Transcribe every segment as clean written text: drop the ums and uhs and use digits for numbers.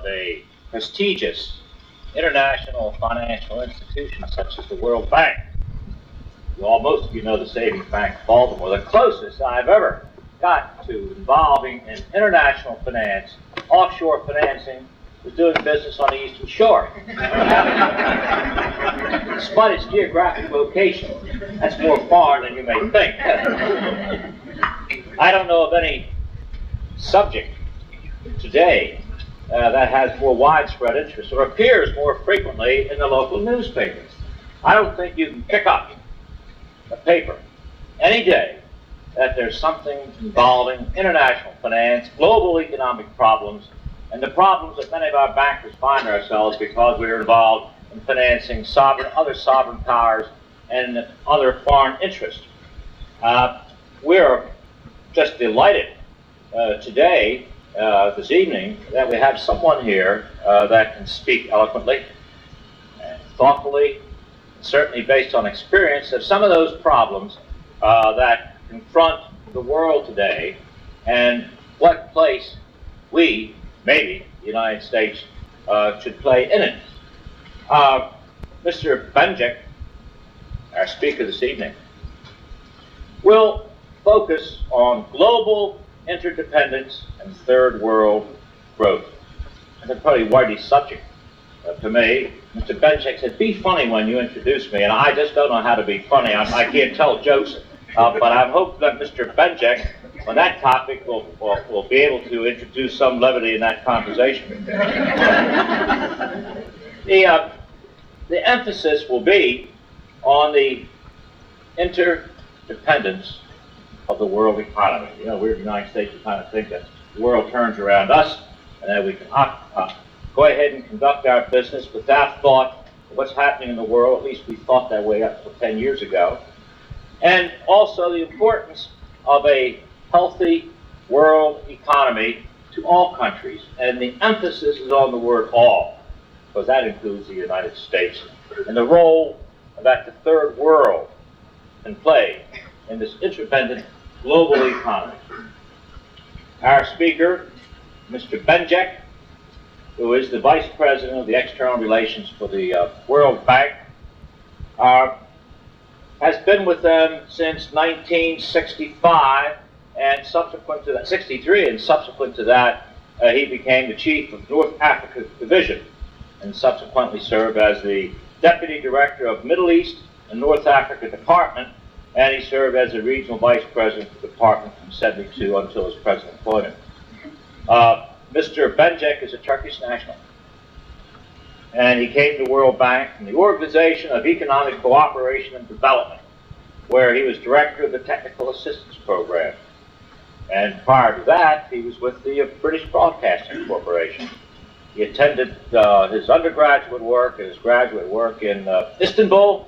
a prestigious international financial institution such as the World Bank. Most of you know the Savings Bank of Baltimore. The closest I've ever got to involving in international finance, offshore financing, was doing business on the Eastern Shore. Despite its geographic location, that's more foreign than you may think. I don't know of any subject today that has more widespread interest or appears more frequently in the local newspapers. I don't think you can pick up a paper any day that there's something involving international finance, global economic problems, and the problems that many of our bankers find ourselves because we're involved in financing other sovereign powers and other foreign interests. We're just delighted today, this evening, that we have someone here that can speak eloquently and thoughtfully, certainly based on experience, of some of those problems that confront the world today and what place we, maybe the United States, should play in it. Mr. Benjenk, our speaker this evening, will focus on global interdependence and third world growth. That's a pretty wordy subject to me. Mr. Benjenk said, "Be funny when you introduce me," and I just don't know how to be funny. I can't tell jokes, but I hope that Mr. Benjenk, on that topic, will be able to introduce some levity in that conversation. The emphasis will be on the interdependence of the world economy. You know, we're in the United States, we kind of think that the world turns around us, and that we can go ahead and conduct our business without thought of what's happening in the world. At least we thought that way up to 10 years ago. And also the importance of a healthy world economy to all countries. And the emphasis is on the word all, because that includes the United States, and the role that the third world can play in this interdependent global economy. Our speaker, Mr. Benjenk, who is the Vice President of the External Relations for the World Bank, has been with them since 1965, and subsequent to that, 63, and subsequent to that, he became the Chief of North Africa Division, and subsequently served as the Deputy Director of Middle East and North Africa Department, and he served as the Regional Vice President of the Department from 72 until his present employment. Mr. Benjenk is a Turkish national, and he came to the World Bank from the Organization of Economic Cooperation and Development, where he was Director of the Technical Assistance Program. And prior to that, he was with the British Broadcasting Corporation. He attended his undergraduate work and his graduate work in Istanbul,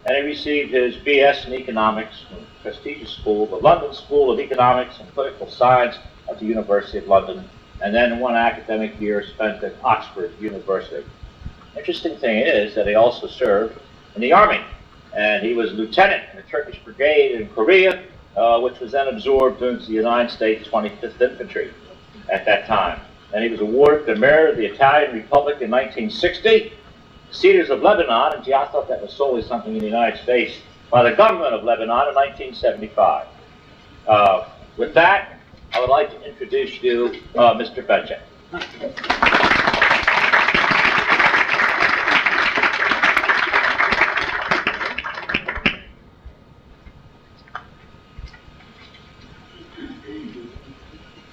and he received his BS in economics from the prestigious school, the London School of Economics and Political Science at the University of London, and then one academic year spent at Oxford University. Interesting thing is that he also served in the Army, and he was lieutenant in the Turkish Brigade in Korea, which was then absorbed into the United States 25th Infantry at that time. And he was awarded the Merit of the Italian Republic in 1960, Cedars of Lebanon, and gee, I thought that was solely something in the United States, by the government of Lebanon in 1975. With that, I would like to introduce you, Mr. Benjenk.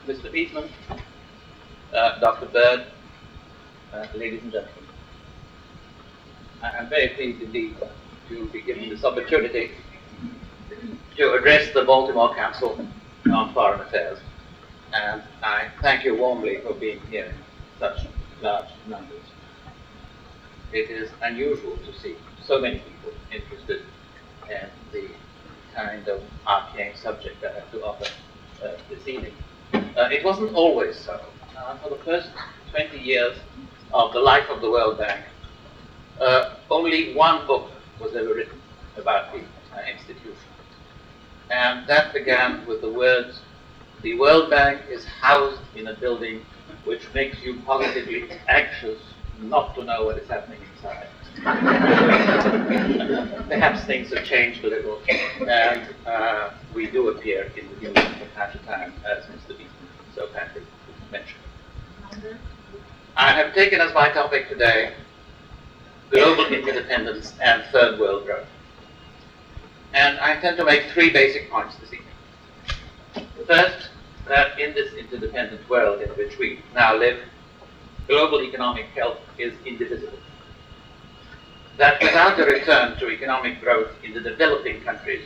Mr. Eastman, Dr. Bird, ladies and gentlemen. I'm very pleased indeed to be given this opportunity to address the Baltimore Council on Foreign Affairs, and I thank you warmly for being here in such large numbers. It is unusual to see so many people interested in the kind of arcane subject I have to offer this evening. It wasn't always so. For the first 20 years of the life of the World Bank, only one book was ever written about the institution. And that began with the words, "The World Bank is housed in a building which makes you positively anxious not to know what is happening inside. Perhaps things have changed a little, and we do appear in the news from time to time, as Mr. Beaton so kindly mentioned. I have taken as my topic today global interdependence and third world growth. And I intend to make three basic points this evening. First, that in this interdependent world in which we now live, global economic health is indivisible. That without a return to economic growth in the developing countries,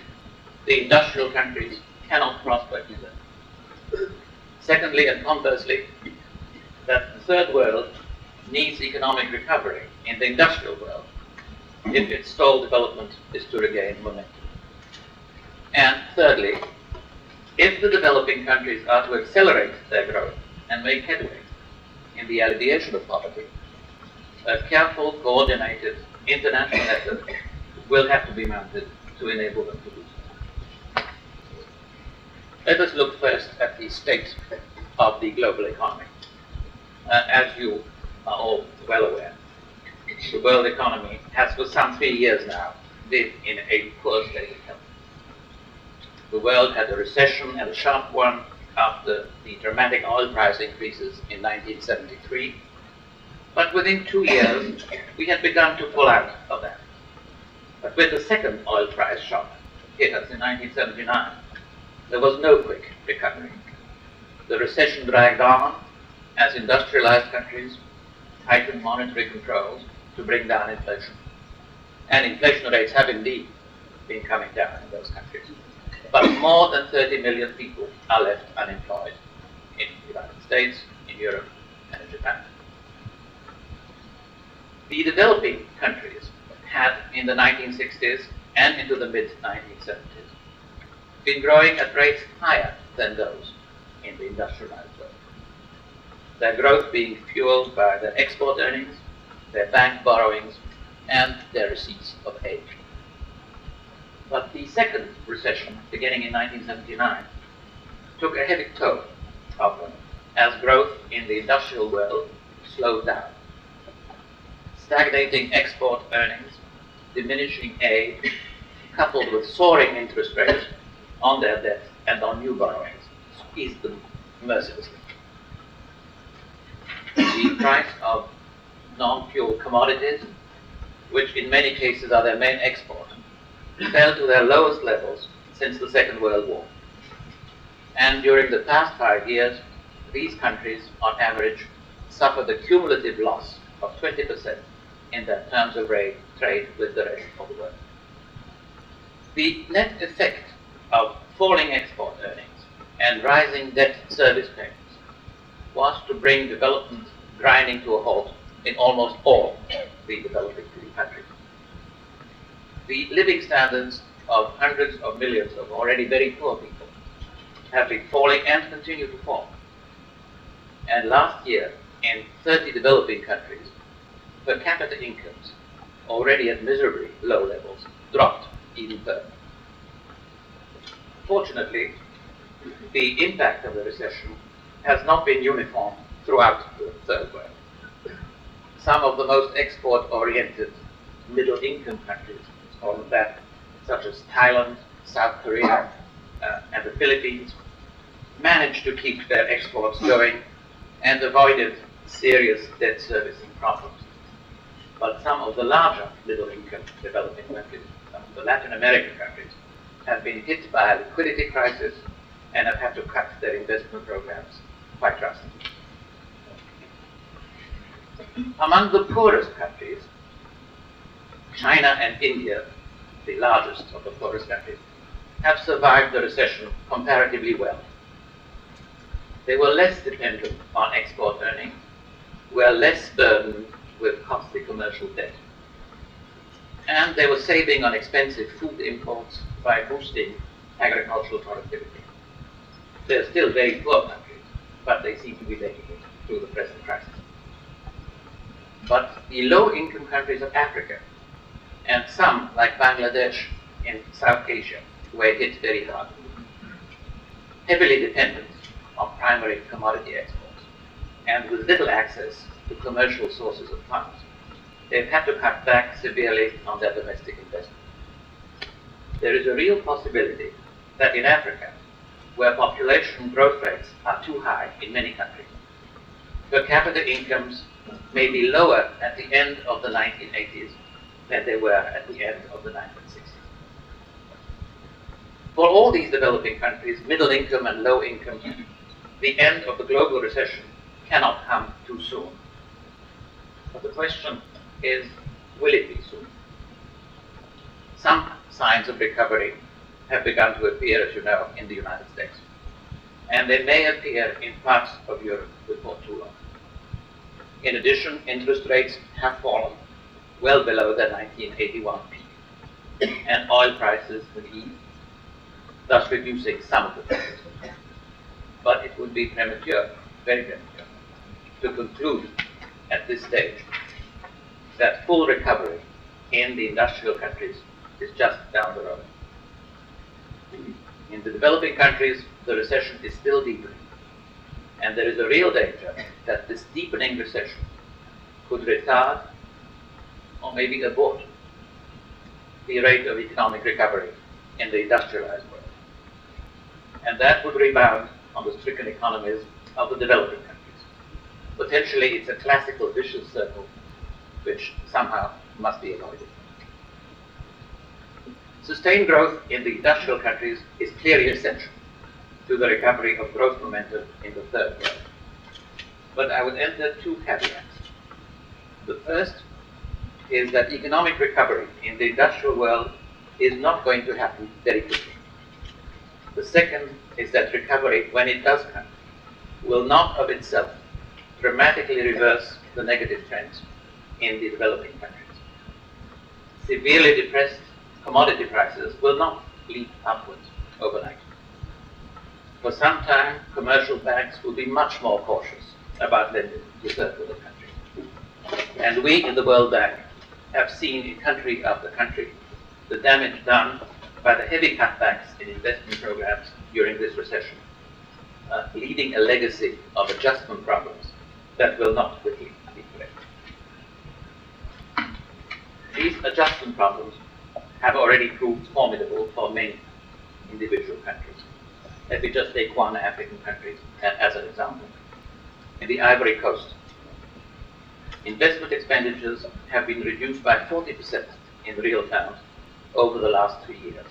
the industrial countries cannot prosper either. Secondly, and conversely, that the third world needs economic recovery in the industrial world if its stalled development is to regain momentum. And thirdly, if the developing countries are to accelerate their growth and make headway in the alleviation of poverty, a careful, coordinated international effort will have to be mounted to enable them to do so. Let us look first at the state of the global economy. As you are all well aware, the world economy has for some 3 years now been in a poor state of health. The world had a recession, and a sharp one, after the dramatic oil price increases in 1973. But within 2 years, we had begun to pull out of that. But when the second oil price shock hit us in 1979, there was no quick recovery. The recession dragged on as industrialized countries tightened monetary controls to bring down inflation. And inflation rates have indeed been coming down in those countries. But more than 30 million people are left unemployed in the United States, in Europe, and in Japan. The developing countries had, in the 1960s and into the mid-1970s, been growing at rates higher than those in the industrialized world. Their growth being fueled by their export earnings, their bank borrowings, and their receipts of aid. But the second recession, beginning in 1979, took a heavy toll of them as growth in the industrial world slowed down. Stagnating export earnings, diminishing aid, coupled with soaring interest rates on their debt and on new borrowings, squeezed them mercilessly. The price of non-fuel commodities, which in many cases are their main export, fell to their lowest levels since the Second World War. And during the past 5 years, these countries, on average, suffered a cumulative loss of 20% in their terms of trade with the rest of the world. The net effect of falling export earnings and rising debt service payments was to bring development grinding to a halt in almost all the developing countries. The living standards of hundreds of millions of already very poor people have been falling and continue to fall. And last year, in 30 developing countries, per capita incomes, already at miserably low levels, dropped even further. Fortunately, the impact of the recession has not been uniform throughout the third world. Some of the most export-oriented middle-income countries, all of that, such as Thailand, South Korea, and the Philippines, managed to keep their exports going and avoided serious debt servicing problems. But some of the larger middle-income developing countries, some of the Latin American countries, have been hit by a liquidity crisis and have had to cut their investment programs quite drastically. Among the poorest countries, China and India, the largest of the poorest countries, have survived the recession comparatively well. They were less dependent on export earnings, were less burdened with costly commercial debt, and they were saving on expensive food imports by boosting agricultural productivity. They're still very poor countries, but they seem to be making it through the present crisis. But the low-income countries of Africa, and some like Bangladesh in South Asia, were hit very hard, heavily dependent on primary commodity exports, and with little access to commercial sources of funds, they've had to cut back severely on their domestic investment. There is a real possibility that in Africa, where population growth rates are too high in many countries, per capita incomes may be lower at the end of the 1980s than they were at the end of the 1960s. For all these developing countries, middle income and low income, the end of the global recession cannot come too soon. But the question is, will it be soon? Some signs of recovery have begun to appear, as you know, in the United States. And they may appear in parts of Europe before too long. In addition, interest rates have fallen well below their 1981 peak, and oil prices have eased, thus reducing some of the pressures. But it would be premature, very premature, to conclude at this stage that full recovery in the industrial countries is just down the road. In the developing countries, the recession is still deepening, and there is a real danger that this deepening recession could retard or maybe abort the rate of economic recovery in the industrialized world. And that would rebound on the stricken economies of the developing countries. Potentially, it's a classical vicious circle which somehow must be avoided. Sustained growth in the industrial countries is clearly essential to the recovery of growth momentum in the third world. But I would enter two caveats. The first is that economic recovery in the industrial world is not going to happen very quickly. The second is that recovery, when it does come, will not of itself dramatically reverse the negative trends in the developing countries. Severely depressed commodity prices will not leap upwards overnight. For some time, commercial banks will be much more cautious about lending to third world countries. And we in the World Bank have seen in country after country the damage done by the heavy cutbacks in investment programs during this recession, leaving a legacy of adjustment problems that will not quickly be corrected. These adjustment problems have already proved formidable for many individual countries. Let me just take one African country as an example. In the Ivory Coast, investment expenditures have been reduced by 40% in real terms over the last 3 years.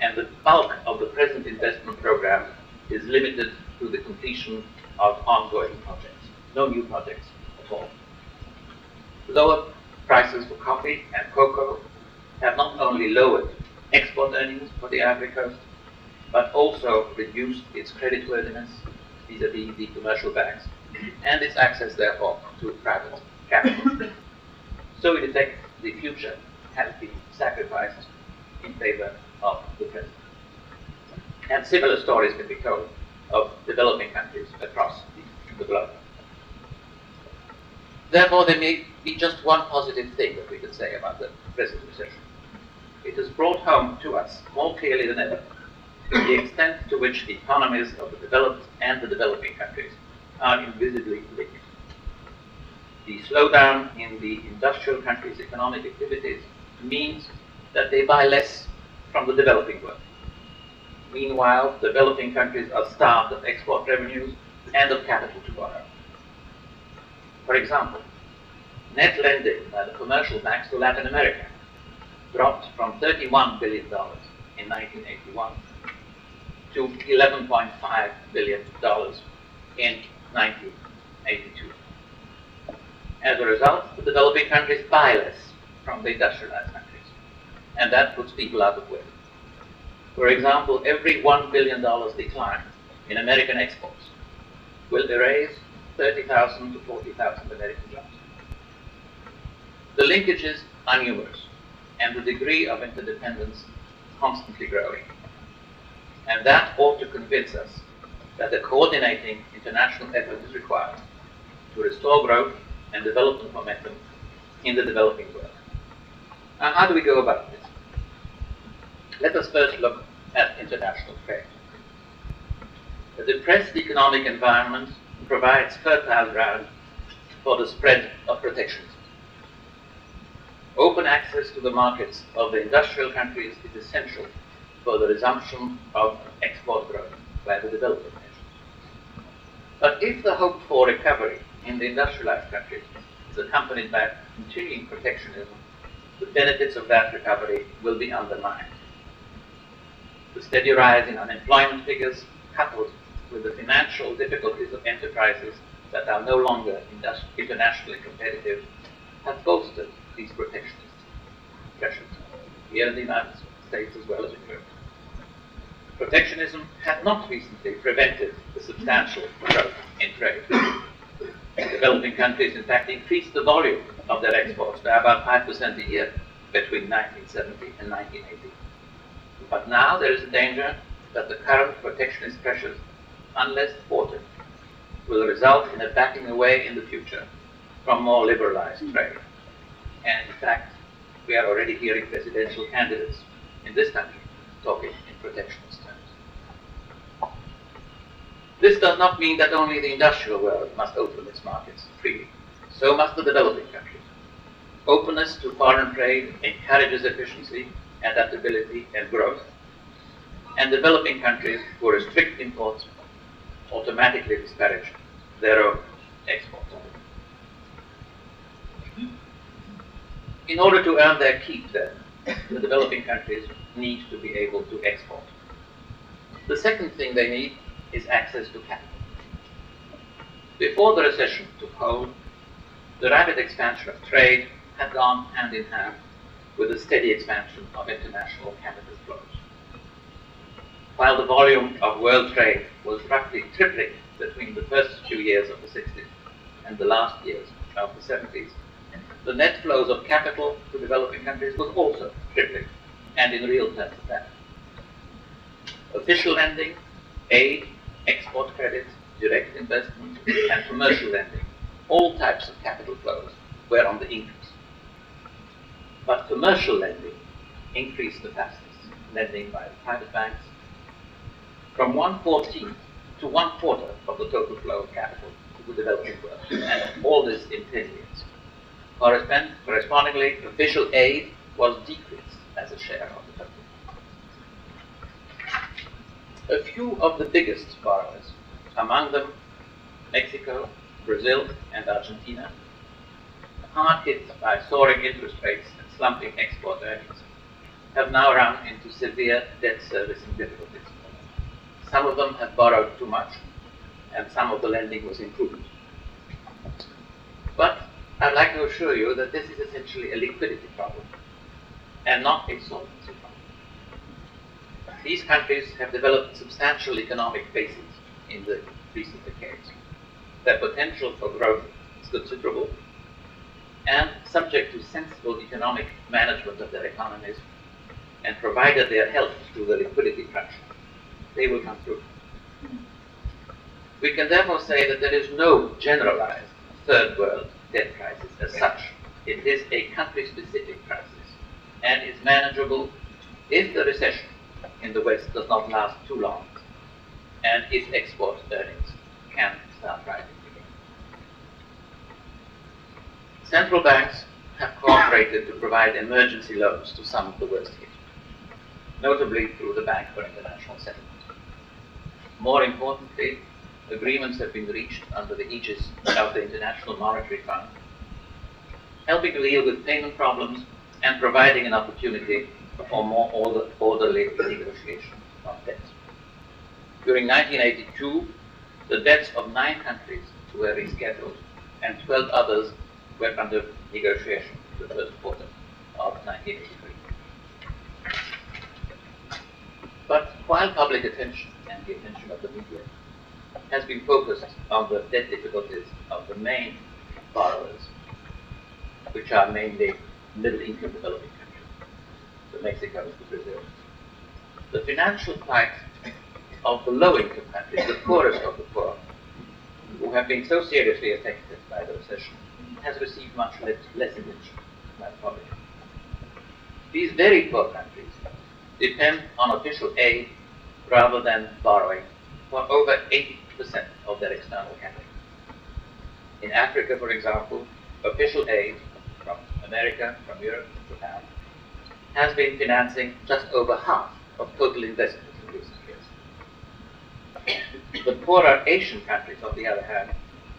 And the bulk of the present investment program is limited to the completion of ongoing projects, no new projects at all. Lower prices for coffee and cocoa have not only lowered export earnings for the Ivory Coast, but also reduced its creditworthiness vis-à-vis the commercial banks and its access, therefore, to private capital. So, in effect, the future has been sacrificed in favor of the present. And similar stories can be told of developing countries across the globe. Therefore, there may be just one positive thing that we can say about the present recession. It has brought home to us more clearly than ever the extent to which the economies of the developed and the developing countries are invisibly linked. The slowdown in the industrial countries' economic activities means that they buy less from the developing world. Meanwhile, developing countries are starved of export revenues and of capital to borrow. For example, net lending by the commercial banks to Latin America dropped from $31 billion in 1981 to $11.5 billion in 1982. As a result, the developing countries buy less from the industrialized countries, and that puts people out of work. For example, every $1 billion decline in American exports will erase 30,000 to 40,000 American jobs. The linkages are numerous, and the degree of interdependence constantly growing. And that ought to convince us that a coordinating international effort is required to restore growth and development momentum in the developing world. Now, how do we go about this? Let us first look at international trade. The depressed economic environment provides fertile ground for the spread of protectionism. Open access to the markets of the industrial countries is essential for the resumption of export growth by the developing nations. But if the hoped-for recovery in the industrialized countries is accompanied by continuing protectionism, the benefits of that recovery will be undermined. The steady rise in unemployment figures, coupled with the financial difficulties of enterprises that are no longer internationally competitive, have bolstered these protectionist pressures here in the United States as well as in Europe. Protectionism had not recently prevented the substantial growth in trade. Developing countries, in fact, increased the volume of their exports by about 5% a year between 1970 and 1980. But now there is a danger that the current protectionist pressures, unless thwarted, will result in a backing away in the future from more liberalized trade. And in fact, we are already hearing presidential candidates in this country talking in protectionist terms. This does not mean that only the industrial world must open its markets freely. So must the developing countries. Openness to foreign trade encourages efficiency, adaptability, and growth. And developing countries who restrict imports automatically disparage their own exports. In order to earn their keep, then, the developing countries need to be able to export. The second thing they need is access to capital. Before the recession took hold, the rapid expansion of trade had gone hand in hand with the steady expansion of international capital flows. While the volume of world trade was roughly tripling between the first few years of the 60s and the last years of the 70s, the net flows of capital to developing countries was also tripling, and in real terms at that. Official lending, aid, export credits, direct investment, and commercial lending, all types of capital flows were on the increase. But commercial lending increased the fastest, lending by the private banks from 1/14 to 1/4 of the total flow of capital to the developing world, and all this in 10 years. Correspondingly, official aid was decreased as a share of the total. A few of the biggest borrowers, among them Mexico, Brazil, and Argentina, hard hit by soaring interest rates and slumping export earnings, have now run into severe debt servicing difficulties. Some of them have borrowed too much, and some of the lending was improved. But I'd like to assure you that this is essentially a liquidity problem, and not a solvency problem. These countries have developed substantial economic bases in the recent decades. Their potential for growth is considerable, and subject to sensible economic management of their economies, and provided they are helped through the liquidity crunch, they will come through. We can therefore say that there is no generalized third world debt crisis as such. It is a country-specific crisis, and is manageable if the recession in the West does not last too long, and if export earnings can start rising again. Central banks have cooperated to provide emergency loans to some of the worst hit, notably through the Bank for International Settlement. More importantly, agreements have been reached under the aegis of the International Monetary Fund, helping to deal with payment problems and providing an opportunity for more orderly negotiation of debts. During 1982, the debts of 9 countries were rescheduled, and 12 others were under negotiation in the first quarter of 1983. But while public attention and the attention of the media has been focused on the debt difficulties of the main borrowers, which are mainly middle-income developing countries, the Mexico, the Brazil, the financial plight of the low-income countries, the poorest of the poor, who have been so seriously affected by the recession, has received much less attention by the public. These very poor countries depend on official aid rather than borrowing for over 80% of their external capital. In Africa, for example, official aid from America, from Europe, from Japan, has been financing just over half of total investment in recent years. The poorer Asian countries, on the other hand,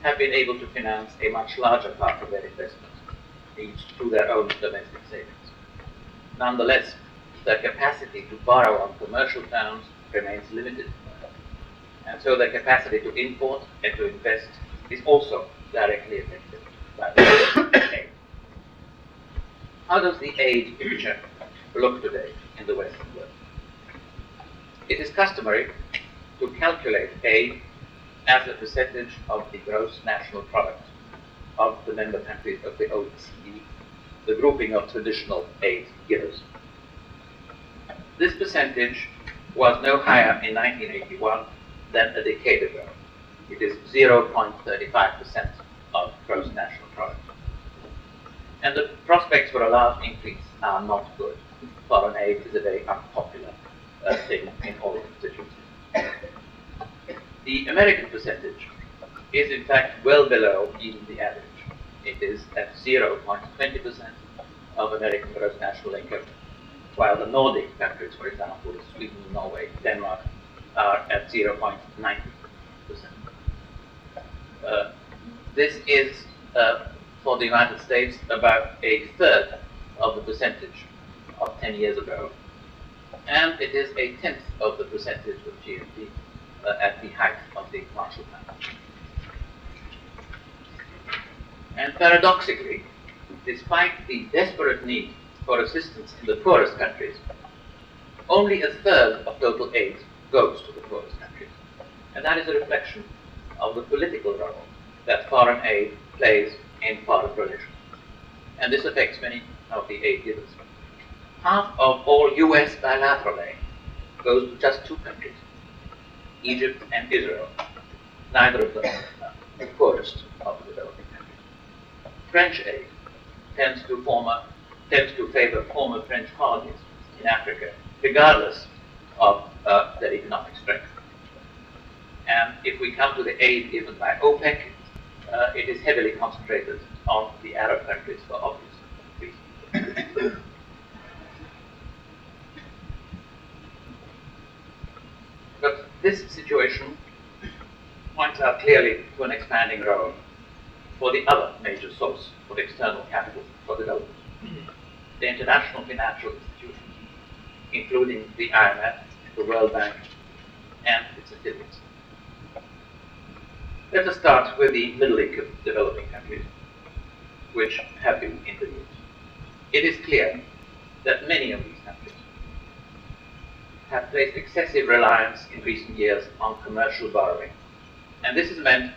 have been able to finance a much larger part of their investment, each through their own domestic savings. Nonetheless, their capacity to borrow on commercial terms remains limited, and so their capacity to import and to invest is also directly affected by the aid. How does the aid picture look today in the Western world? It is customary to calculate aid as a percentage of the gross national product of the member countries of the OECD, the grouping of traditional aid givers. This percentage was no higher in 1981 than a decade ago. It is 0.35% of gross national product. And the prospects for a large increase are not good. Foreign aid is a very unpopular thing in all constituencies. The American percentage is in fact well below even the average. It is at 0.20% of American gross national income, while the Nordic countries, for example, Sweden, Norway, Denmark, are at 0.90%. This is, for the United States, about a third of the percentage of 10 years ago, and it is a tenth of the percentage of GDP at the height of the Marshall Plan. And paradoxically, despite the desperate need for assistance in the poorest countries, only a third of total aid goes to the poorest countries. And that is a reflection of the political role that foreign aid plays in foreign relations. And this affects many of the aid givers. Half of all US bilateral aid goes to just two countries, Egypt and Israel, neither of them the poorest of the developing countries. French aid tends to favor former French colonies in Africa, regardless of their economic strength. And if we come to the aid given by OPEC, it is heavily concentrated on the Arab countries for obvious reasons. But this situation points out clearly to an expanding role for the other major source of external capital for development, the international financial institutions, including the IMF, the World Bank, and its affiliates. Let us start with the middle-income developing countries, which have been interviewed. It is clear that many of these countries have placed excessive reliance in recent years on commercial borrowing. And this has meant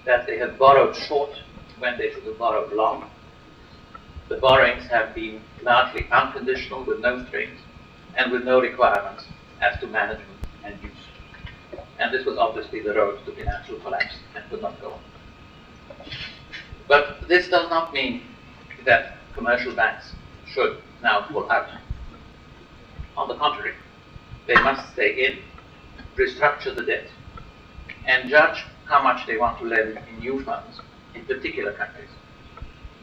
that they have borrowed short when they should have borrowed long. The borrowings have been largely unconditional, with no strings, and with no requirements as to management and use. And this was obviously the road to financial collapse and could not go on. But this does not mean that commercial banks should now pull out. On the contrary, they must stay in, restructure the debt, and judge how much they want to lend in new funds in particular countries,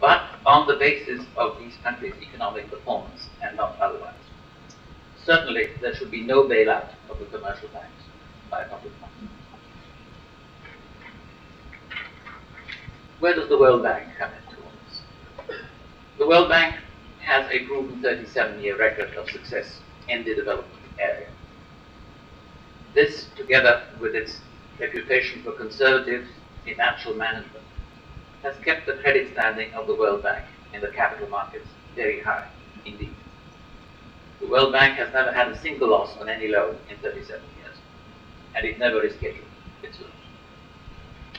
but on the basis of these countries' economic performance and not otherwise. Certainly, there should be no bailout of the commercial banks by public funds. Where does the World Bank come into all this? The World Bank has a proven 37-year record of success in the development area. This, together with its reputation for conservative financial management, has kept the credit standing of the World Bank in the capital markets very high indeed. The World Bank has never had a single loss on any loan in 37 years, and it never rescheduled its loans.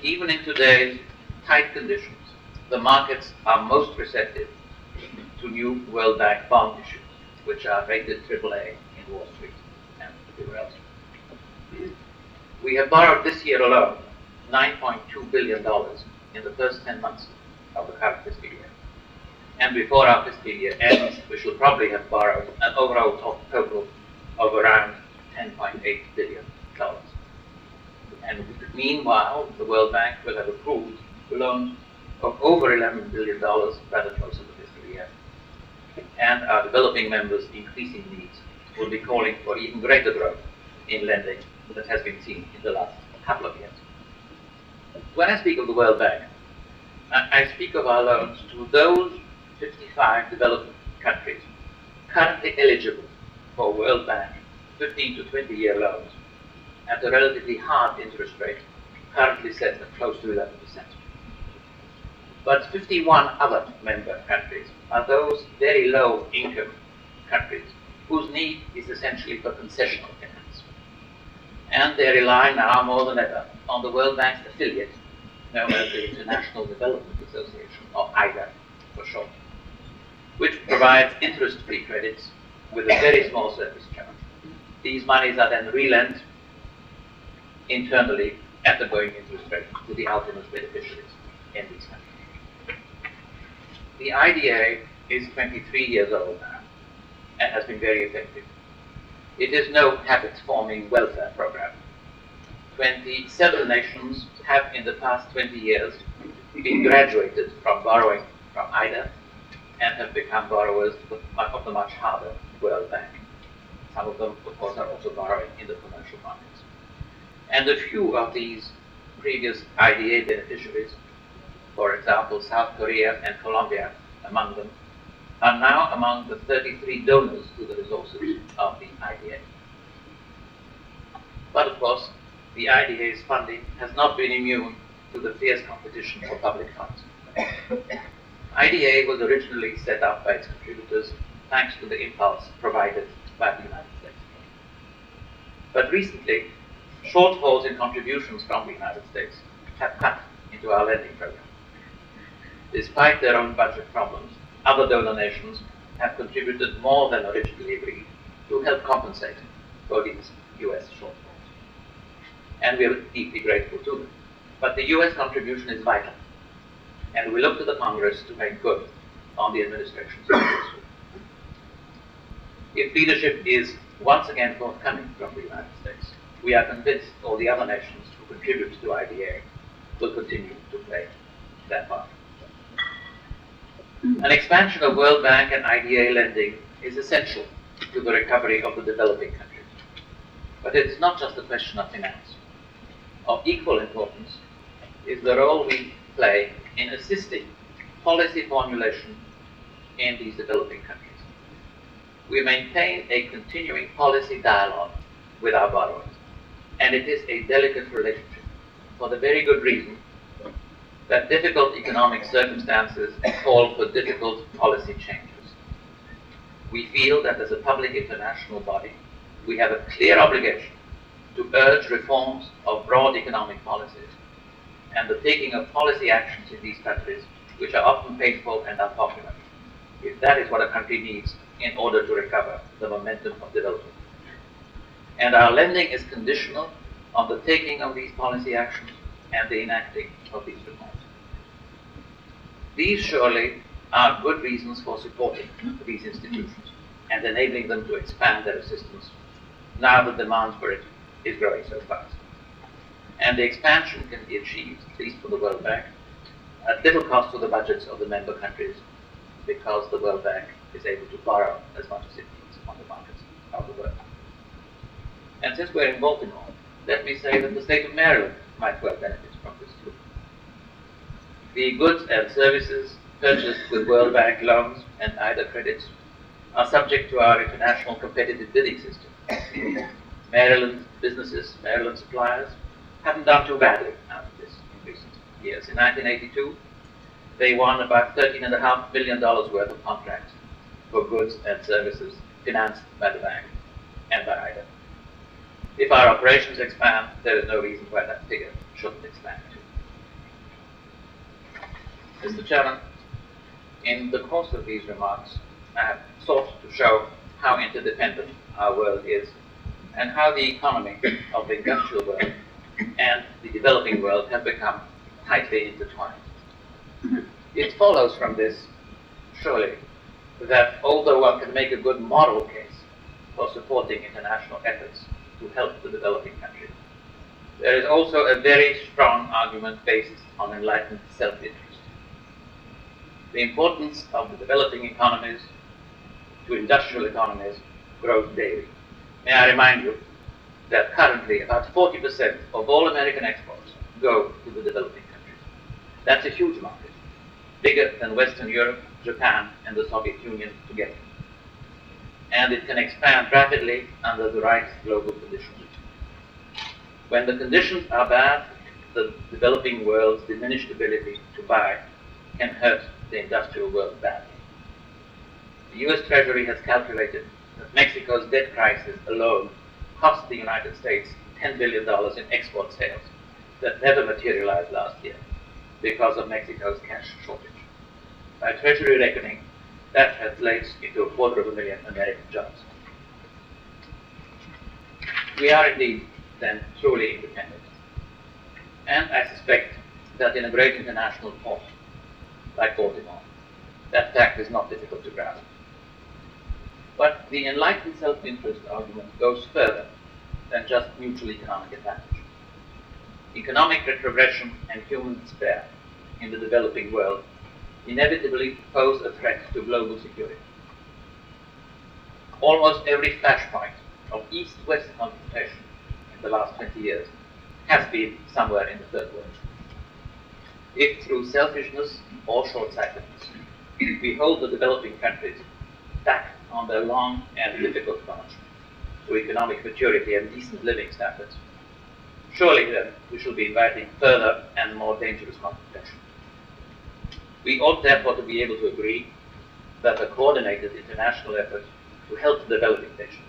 Even in today's tight conditions, the markets are most receptive to new World Bank bond issues, which are rated AAA in Wall Street and everywhere else. We have borrowed this year alone $9.2 billion in the first 10 months of the current fiscal year. And before our fiscal year ends, we shall probably have borrowed an overall total of around $10.8 billion. And meanwhile, the World Bank will have approved loans of over $11 billion, rather close to the fiscal year. And our developing members' increasing needs will be calling for even greater growth in lending that has been seen in the last couple of years. When I speak of the World Bank, I speak of our loans to those 55 developing countries currently eligible for World Bank 15 to 20-year loans at a relatively hard interest rate, currently set at close to 11%. But 51 other member countries are those very low income countries whose need is essentially for concessional finance. And they rely now more than ever on the World Bank's affiliate, known as the International Development Association, or IDA for short, which provides interest-free credits with a very small service charge. These monies are then relent internally at the going interest rate to the ultimate beneficiaries in these countries. The IDA is 23 years old now and has been very effective. It is no habit-forming welfare program. 27 nations have in the past 20 years been graduated from borrowing from IDA and have become borrowers of the much harder World Bank. Some of them, of course, are also borrowing in the commercial markets. And a few of these previous IDA beneficiaries, for example, South Korea and Colombia among them, are now among the 33 donors to the resources of the IDA. But of course, the IDA's funding has not been immune to the fierce competition for public funds. IDA was originally set up by its contributors thanks to the impulse provided by the United States. But recently, shortfalls in contributions from the United States have cut into our lending program. Despite their own budget problems, other donor nations have contributed more than originally agreed to help compensate for these US shortfalls. And we are deeply grateful to them. But the US contribution is vital, and we look to the Congress to make good on the administration's proposal. If leadership is once again forthcoming from the United States, we are convinced all the other nations who contribute to IDA will continue to play their part. An expansion of World Bank and IDA lending is essential to the recovery of the developing countries. But it is not just a question of finance. Of equal importance is the role we play in assisting policy formulation in these developing countries. We maintain a continuing policy dialogue with our borrowers, and it is a delicate relationship for the very good reason that difficult economic circumstances call for difficult policy changes. We feel that as a public international body, we have a clear obligation to urge reforms of broad economic policies and the taking of policy actions in these countries which are often painful and unpopular, if that is what a country needs in order to recover the momentum of development. And our lending is conditional on the taking of these policy actions and the enacting of these reforms. These surely are good reasons for supporting these institutions and enabling them to expand their assistance now the demand for it is growing so fast. And the expansion can be achieved, at least for the World Bank, at little cost to the budgets of the member countries, because the World Bank is able to borrow as much as it needs on the markets of the world. And since we're in Baltimore, let me say that the state of Maryland might well benefit from this too. The goods and services purchased with World Bank loans and IDA credits are subject to our international competitive bidding system. Maryland businesses, Maryland suppliers, haven't done too badly out of this in recent years. In 1982, they won about $13.5 million worth of contracts for goods and services financed by the bank and by IDA. If our operations expand, there is no reason why that figure shouldn't expand too. Mr. Chairman, in the course of these remarks, I have sought to show how interdependent our world is and how the economy of the industrial world and the developing world have become tightly intertwined. It follows from this, surely, that although one can make a good moral case for supporting international efforts to help the developing countries, There is also a very strong argument based on enlightened self-interest. The importance of the developing economies to industrial economies grows daily. May I remind you that currently about 40% of all American exports go to the developing countries. That's a huge market, bigger than Western Europe, Japan, and the Soviet Union together. And it can expand rapidly under the right global conditions. When the conditions are bad, the developing world's diminished ability to buy can hurt the industrial world badly. The US Treasury has calculated that Mexico's debt crisis alone cost the United States $10 billion in export sales that never materialized last year because of Mexico's cash shortage. By Treasury reckoning, that translates into 250,000 American jobs. We are indeed then truly independent. And I suspect that in a great international port like Baltimore, that fact is not difficult to grasp. But the enlightened self-interest argument goes further than just mutual economic advantage. Economic retrogression and human despair in the developing world inevitably pose a threat to global security. Almost every flashpoint of East-West confrontation in the last 20 years has been somewhere in the third world. If through selfishness or short-sightedness we hold the developing countries back on their long and difficult march to economic maturity and decent living standards, surely then we shall be inviting further and more dangerous confrontation. We ought therefore to be able to agree that a coordinated international effort to help the developing nations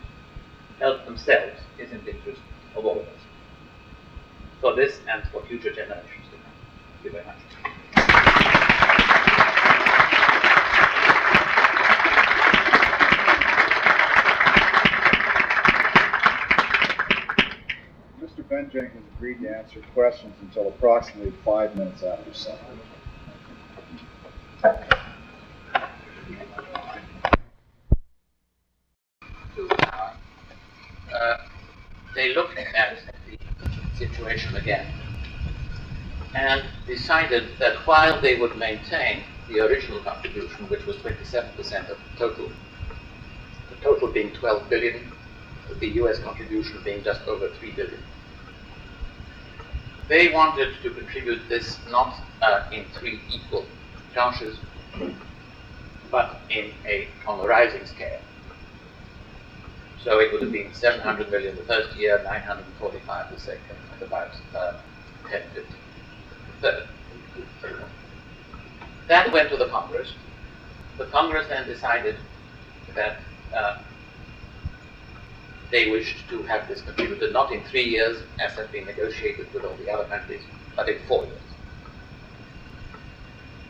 help themselves is in the interest of all of us, for this and for future generations to come. Thank you very much. Mr. Benjenk has agreed to answer questions until approximately 5 minutes after 7. They looked at the situation again and decided that while they would maintain the original contribution, which was 27% of the total being 12 billion, the US contribution being just over 3 billion. They wanted to contribute this not in 3 equal tranches, but on a rising scale. So it would have been 700 million the first year, 945 the second, and about 1050 the third. That went to the Congress. The Congress then decided that they wished to have this contributed not in 3 years, as had been negotiated with all the other countries, but in 4 years.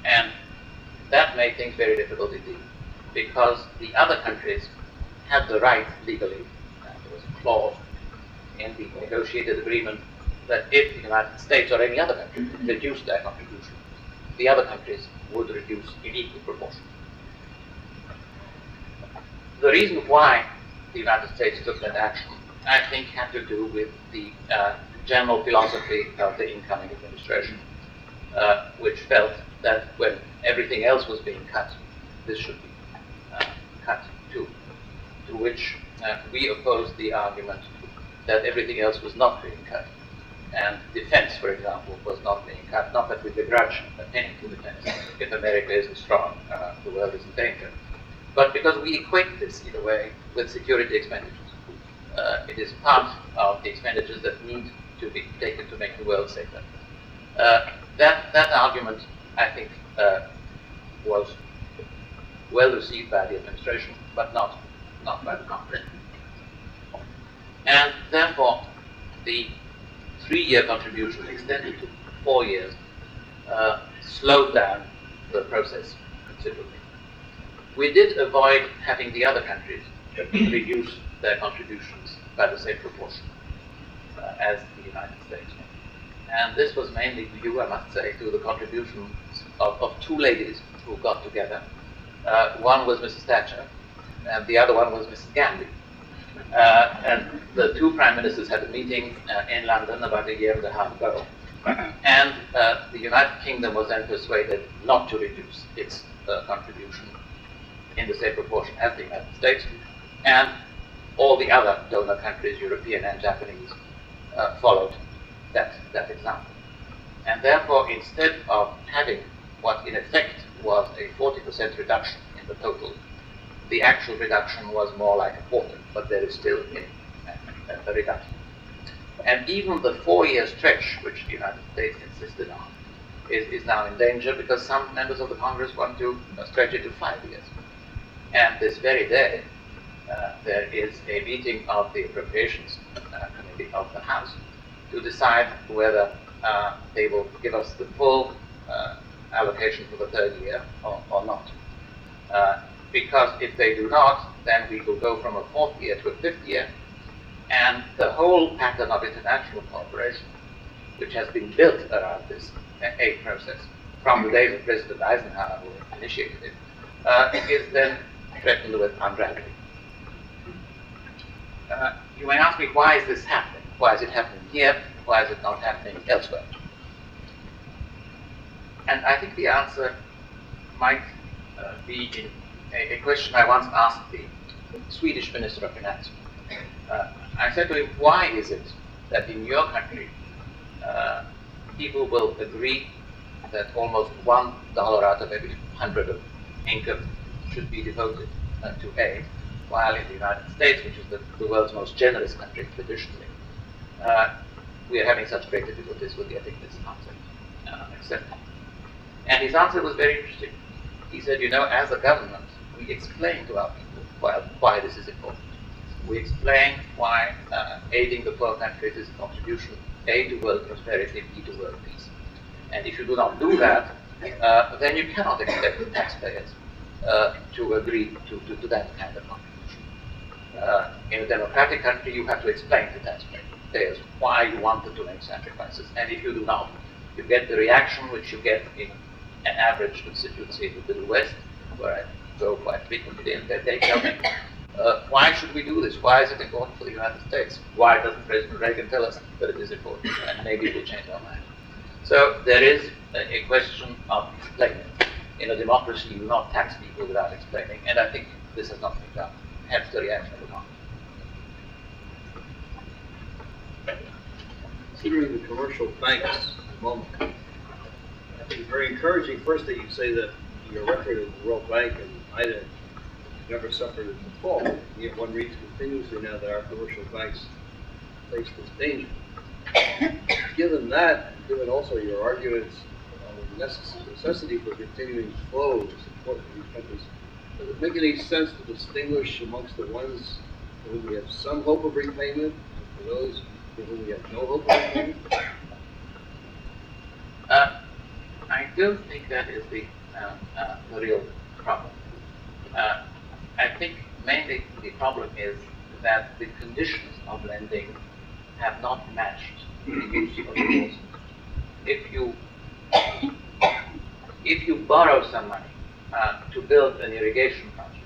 And that made things very difficult indeed, because the other countries had the right legally, there was a clause in the negotiated agreement that if the United States or any other country reduced their contribution, the other countries would reduce in equal proportion. The reason why the United States took that action, I think, had to do with the general philosophy of the incoming administration, which felt that when everything else was being cut, this should be cut too. To which we opposed the argument that everything else was not being cut. And defense, for example, was not being cut, not that we begrudge a penny to defense. If America isn't strong, the world is in danger. But because we equate this, in a way, with security expenditures. It is part of the expenditures that need to be taken to make the world safer. That argument, I think, was well received by the administration, but not by the Congress. And therefore, the 3-year contribution extended to 4 years slowed down the process considerably. We did avoid having the other countries reduce their contributions by the same proportion as the United States. And this was mainly due, I must say, to the contributions of 2 ladies who got together. One was Mrs. Thatcher, and the other one was Mrs. Gandhi. And the two prime ministers had a meeting in London about a year and a half ago. And the United Kingdom was then persuaded not to reduce its contribution in the same proportion as the United States. And all the other donor countries, European and Japanese, followed that example. And therefore, instead of having what in effect was a 40% reduction in the total, the actual reduction was more like a quarter, but there is still a reduction. And even the 4-year stretch, which the United States insisted on, is now in danger because some members of the Congress want to stretch it to 5 years. And this very day, there is a meeting of the Appropriations Committee of the House to decide whether they will give us the full allocation for the 3rd year or not. Because if they do not, then we will go from a 4th year to a 5th year, and the whole pattern of international cooperation, which has been built around this aid process from the days of President Eisenhower, who initiated it, is then threatened with unraveling. You may ask me, why is this happening? Why is it happening here? Why is it not happening elsewhere? And I think the answer might be in a question I once asked the Swedish Minister of Finance. I said to him, why is it that in your country people will agree that almost $1 out of every 100 of income should be devoted to aid, while in the United States, which is the world's most generous country traditionally, we are having such great difficulties with getting this concept accepted. And his answer was very interesting. He said, you know, as a government, we explain to our people why this is important. We explain why aiding the poor countries is a contribution, A, to world prosperity, B, to world peace. And if you do not do that, then you cannot expect the taxpayers to agree to that kind of contribution. In a democratic country, you have to explain to taxpayers why you wanted to make sacrifices. And if you do not, you get the reaction which you get in an average constituency in the Middle West, where I go quite frequently, and they tell me, why should we do this? Why is it important for the United States? Why doesn't President Reagan tell us that it is important? And maybe we'll change our mind. So there is a question of explaining. In a democracy, you do not tax people without explaining, and I think this has not been done. Hence the reaction of the market. Considering the commercial banks at the moment, it's very encouraging, first, that you say that your record at the World Bank and IDA never suffered a default, and yet one reads continuously now that our commercial banks face this danger. Given that, given also your arguments on the necessity for continuing flow to support these countries, does it make any sense to distinguish amongst the ones for whom we have some hope of repayment and for those for whom we have no hope of repayment? I don't think that is the real problem. I think mainly the problem is that the conditions of lending have not matched the use of resources. If you borrow some money to build an irrigation project,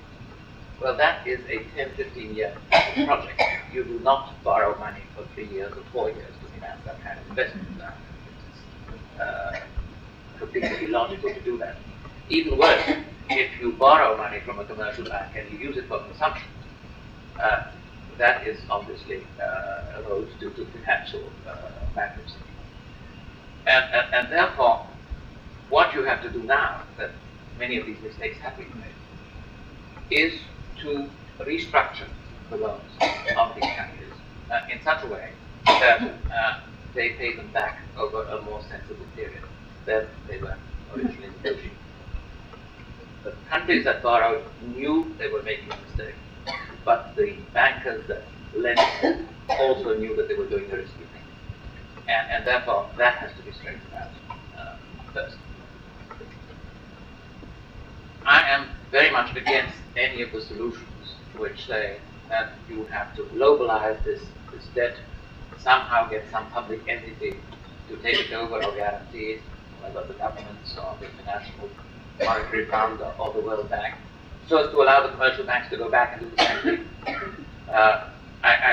well, that is a 10-15 year project. You do not borrow money for 3 years or 4 years to finance that kind of investment. It's completely illogical to do that. Even worse, if you borrow money from a commercial bank and you use it for consumption, that is obviously a road to financial bankruptcy. And therefore, what you have to do now, that many of these mistakes have been made, is to restructure the loans of these countries in such a way that they pay them back over a more sensible period than they were originally negotiated. The countries that borrowed knew they were making a mistake, but the bankers that lent also knew that they were doing a risky thing. And therefore, that has to be straightened out first. I am very much against any of the solutions which say that you have to globalize this debt, somehow get some public entity to take it over or guarantee it, whether the governments or the International Monetary Fund or the World Bank, so as to allow the commercial banks to go back and do the same thing.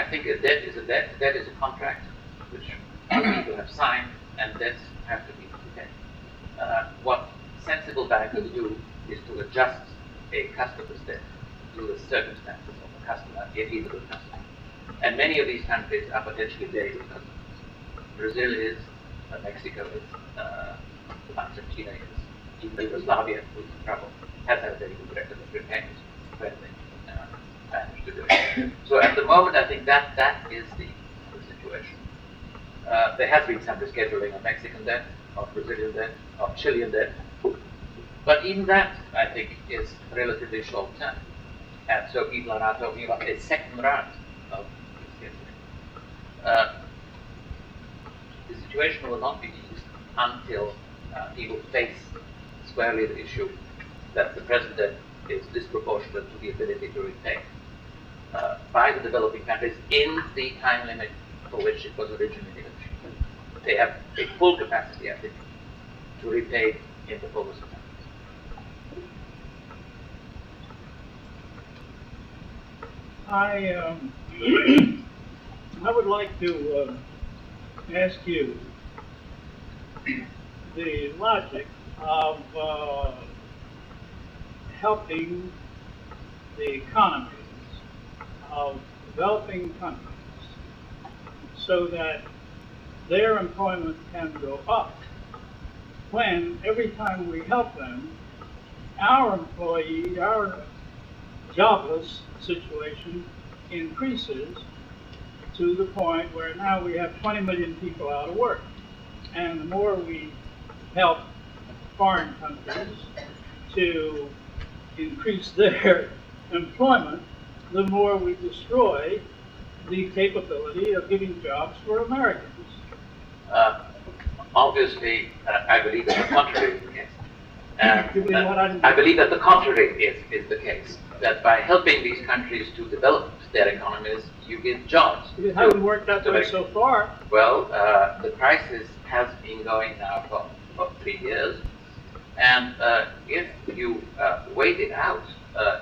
think a debt is a debt. A debt is a contract which people have signed, and debts have to be paid. What sensible bankers do is to adjust a customer's debt to the circumstances of the customer, if he's a good customer. And many of these countries are potentially very good customers. Brazil is, Mexico is, Argentina is, even Yugoslavia, who's in trouble, has had a very good record of repayment when they managed to do it. So at the moment, I think that is the situation. There has been some rescheduling of Mexican debt, of Brazilian debt, of Chilean debt. But even that, I think, is relatively short term. And so people are now talking about a second round of rescheduling. The situation will not be eased until people face squarely the issue that the present debt is disproportionate to the ability to repay by the developing countries in the time limit for which it was originally negotiated. They have a full capacity, I think, to repay in the fullest amount. I would like to ask you the logic of helping the economies of developing countries so that their employment can go up when every time we help them, our jobless situation increases to the point where now we have 20 million people out of work. And the more we help foreign countries to increase their employment, the more we destroy the capability of giving jobs for Americans. Obviously, I believe that the contrary is the case. And I believe that the contrary is the case. That by helping these countries to develop their economies, you give jobs. It hasn't worked that way so far. Well, the crisis has been going now for 3 years. And if you wait it out,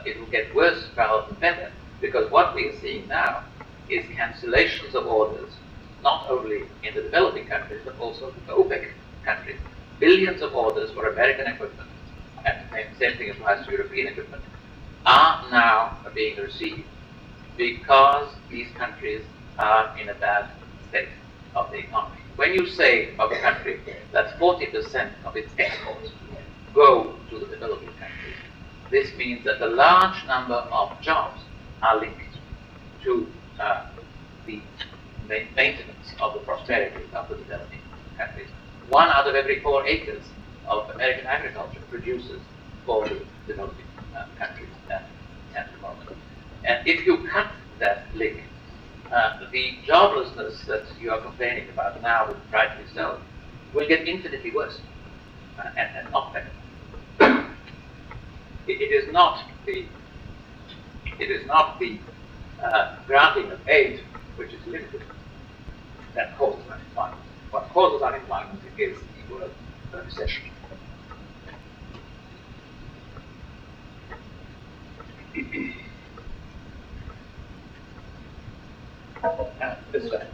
it will get worse rather than better. Because what we are seeing now is cancellations of orders, not only in the developing countries, but also the OPEC countries. Billions of orders for American equipment, and the same thing applies to European equipment, are now being received because these countries are in a bad state of the economy. When you say of a country that 40% of its exports go to the developing countries, this means that a large number of jobs are linked to the maintenance of the prosperity of the developing countries. 1 out of every 4 acres of American agriculture produces for the developing countries at the moment. And if you cut that link, the joblessness that you are complaining about now, rightly so, will get infinitely worse and not better. It is not the granting of aid which is limited that causes unemployment. What causes unemployment is the word recession.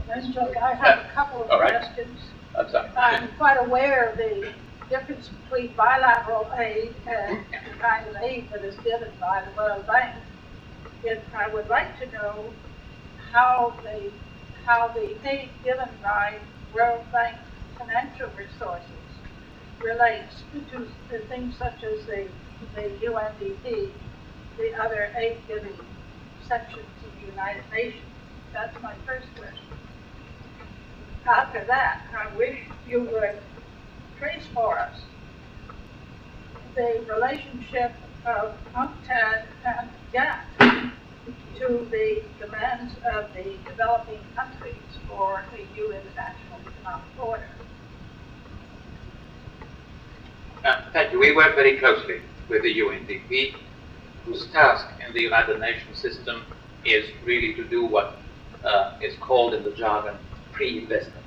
Benjenk, I have a couple of questions. I'm sorry. I'm quite aware of the difference between bilateral aid and the kind of aid that is given by the World Bank. And I would like to know how the aid given by World Bank financial resources relates to things such as the UNDP, the other aid-giving sections of the United Nations. That's my first question. After that, I wish you would trace for us the relationship of UNCTAD and GATT to the demands of the developing countries for a new international economic order. Thank you. We work very closely with the UNDP, whose task in the United Nations system is really to do what is called in the jargon pre-investment.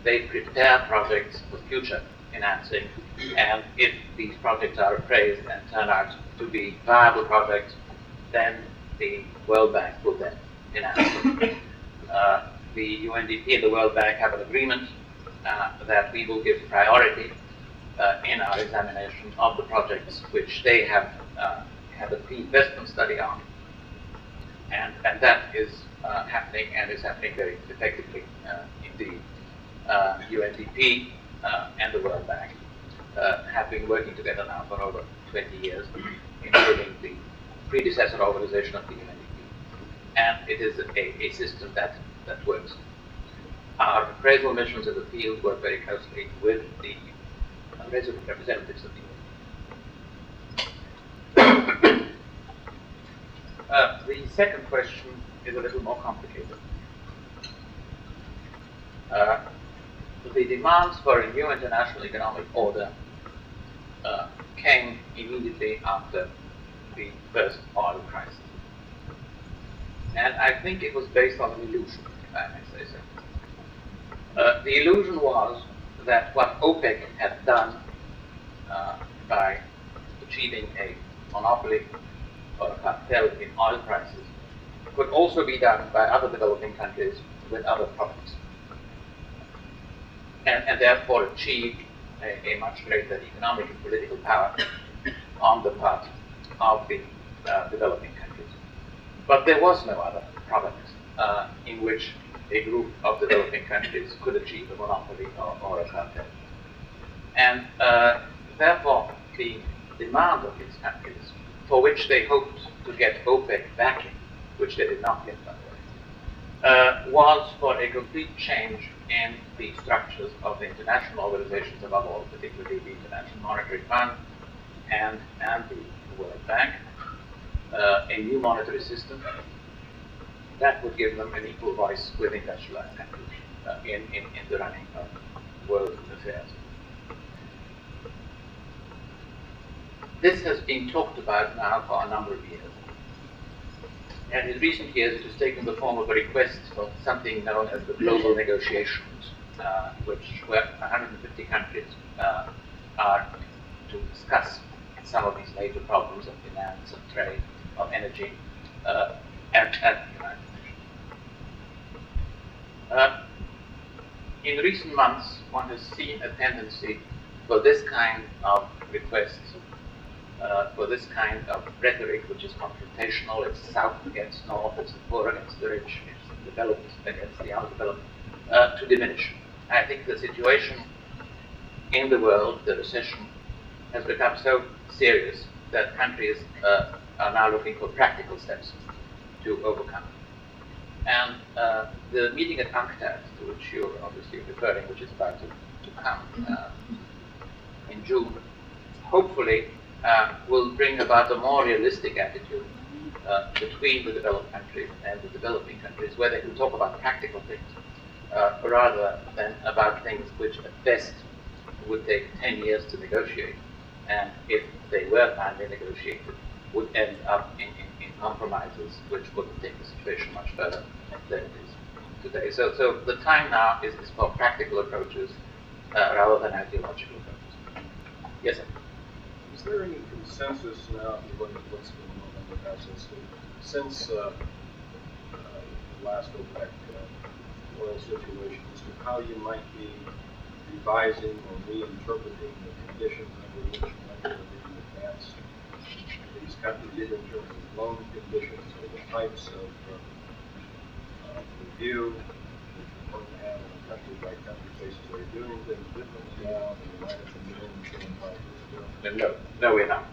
They prepare projects for future financing, and if these projects are appraised and turn out to be viable projects, then the World Bank will then finance them. the UNDP and the World Bank have an agreement that we will give priority in our examination of the projects which they have had a pre-investment study on. And that is happening, and is happening very effectively indeed. UNDP and the World Bank have been working together now for over 20 years, including the predecessor organization of the UNDP. And it is a system that works. Our appraisal missions in the field work very closely with the representatives of the UNDP. The second question is a little more complicated. The demands for a new international economic order came immediately after the first oil crisis. And I think it was based on an illusion, if I may say so. The illusion was that what OPEC had done by achieving a monopoly or a cartel in oil prices could also be done by other developing countries with other products, and therefore achieve a much greater economic and political power on the part of the developing countries. But there was no other product in which a group of developing countries could achieve a monopoly or a cartel. And therefore, the demand of these countries, for which they hoped to get OPEC backing, which they did not get, by the way, was for a complete change in the structures of the international organizations, above all, particularly the International Monetary Fund and the World Bank, a new monetary system that would give them an equal voice with industrialized countries in the running of world affairs. This has been talked about now for a number of years. And in recent years, it has taken the form of a request for something known as the global negotiations, where 150 countries are to discuss some of these major problems of finance, of trade, of energy, at the United Nations. In recent months, one has seen a tendency for this kind of requests, for this kind of rhetoric, which is confrontational. It's South against North, it's the poor against the rich, it's the developed against the undeveloped, to diminish. I think the situation in the world, the recession, has become so serious that countries are now looking for practical steps to overcome it. And the meeting at UNCTAD, to which you're obviously referring, which is about to come in June, hopefully will bring about a more realistic attitude between the developed countries and the developing countries, where they can talk about practical things rather than about things which at best would take 10 years to negotiate, and if they were finally negotiated, would end up in compromises which would take the situation much further than it is today. So the time now is for practical approaches rather than ideological approaches. Yes, sir. Is there any consensus now, if you look at what's going on in the process, since the last OPEC oil situation, as to how you might be revising or reinterpreting the conditions under which money are being advanced to these countries, either in terms of loan conditions or the types of review that you're going to have on a country-by-country basis? Are you doing things differently now than you might have been doing 25 years ago? No, we're not.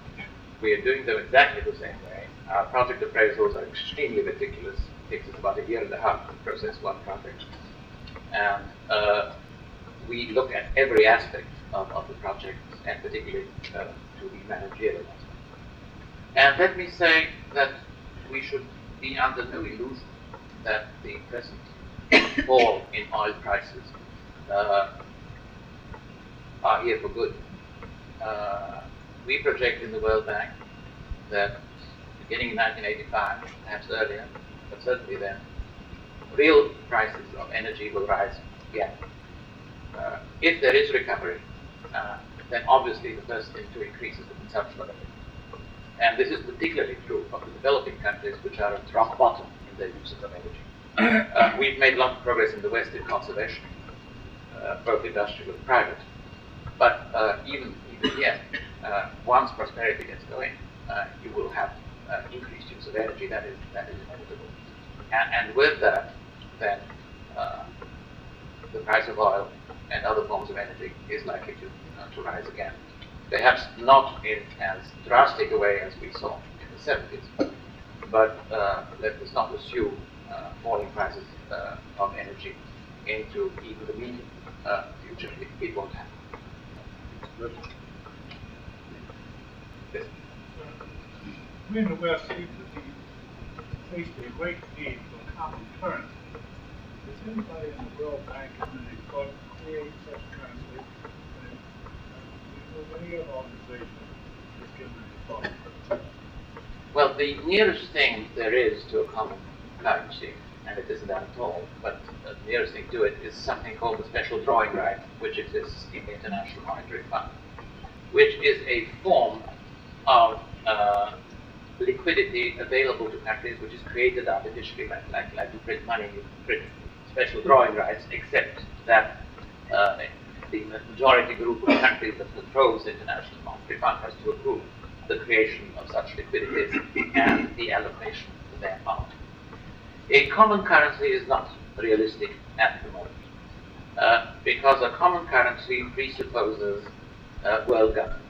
We are doing them exactly the same way. Our project appraisals are extremely meticulous. It takes us about a year and a half to process one project. And we look at every aspect of the project, and particularly to the managerial aspect. And let me say that we should be under no illusion that the present fall in oil prices are here for good. We project in the World Bank that beginning in 1985, perhaps earlier, but certainly then, real prices of energy will rise again. If there is recovery, then obviously the first thing to increase is the consumption of energy. And this is particularly true of the developing countries, which are at rock bottom in their uses of energy. We've made a lot of progress in the West in conservation, both industrial and private. But even here, once prosperity gets going, you will have increased use of energy. That is inevitable. And with that, then the price of oil and other forms of energy is likely to rise again. Perhaps not in as drastic a way as we saw in the 70s, but let us not assume falling prices of energy into even the medium future. It won't happen. Yes. We in the West seem to be faced with a great need for common currency. Does anybody in the World Bank have any thought to create such currency? And any other organization has given any thought? Well, the nearest thing there is to a common currency, and it isn't that at all, but the nearest thing to it is something called the special drawing right, which exists in the International Monetary Fund, which is a form of liquidity available to countries, which is created artificially, like you print money, you print special drawing rights, except that the majority group of countries that controls the International Monetary Fund has to approve the creation of such liquidities and the allocation thereof. A common currency is not realistic at the moment, because a common currency presupposes world government.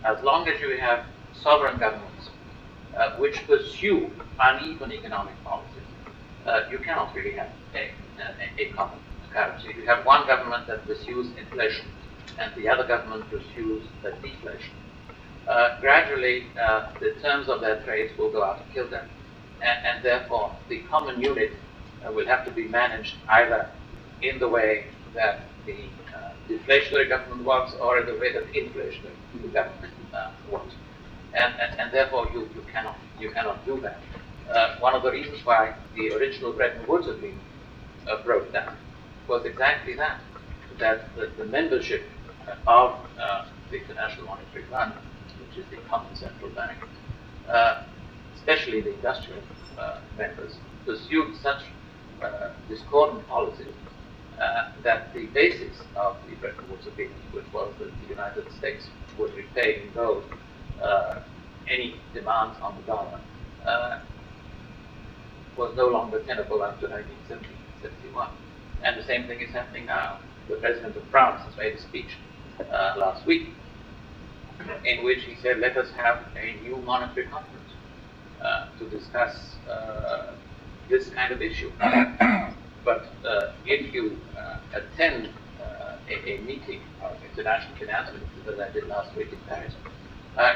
As long as you have sovereign governments which pursue uneven economic policies, you cannot really have a common currency. If you have one government that pursues inflation and the other government pursues deflation, gradually the terms of their trades will go out of kilter, and therefore the common unit will have to be managed either in the way that the deflationary government wants or in the way that the inflationary government wants. And therefore you cannot do that. One of the reasons why the original Bretton Woods Agreement broke down was exactly that the membership of the International Monetary Fund, which is the common central bank, especially the industrial members, pursued such discordant policies that the basis of the Bretton Woods Agreement, which was that the United States would repay in gold any demands on the dollar, was no longer tenable after 1971. And the same thing is happening now. The President of France has made a speech last week in which he said, let us have a new monetary conference to discuss this kind of issue. But if you attend a meeting of international finance ministers, as I did last week in Paris,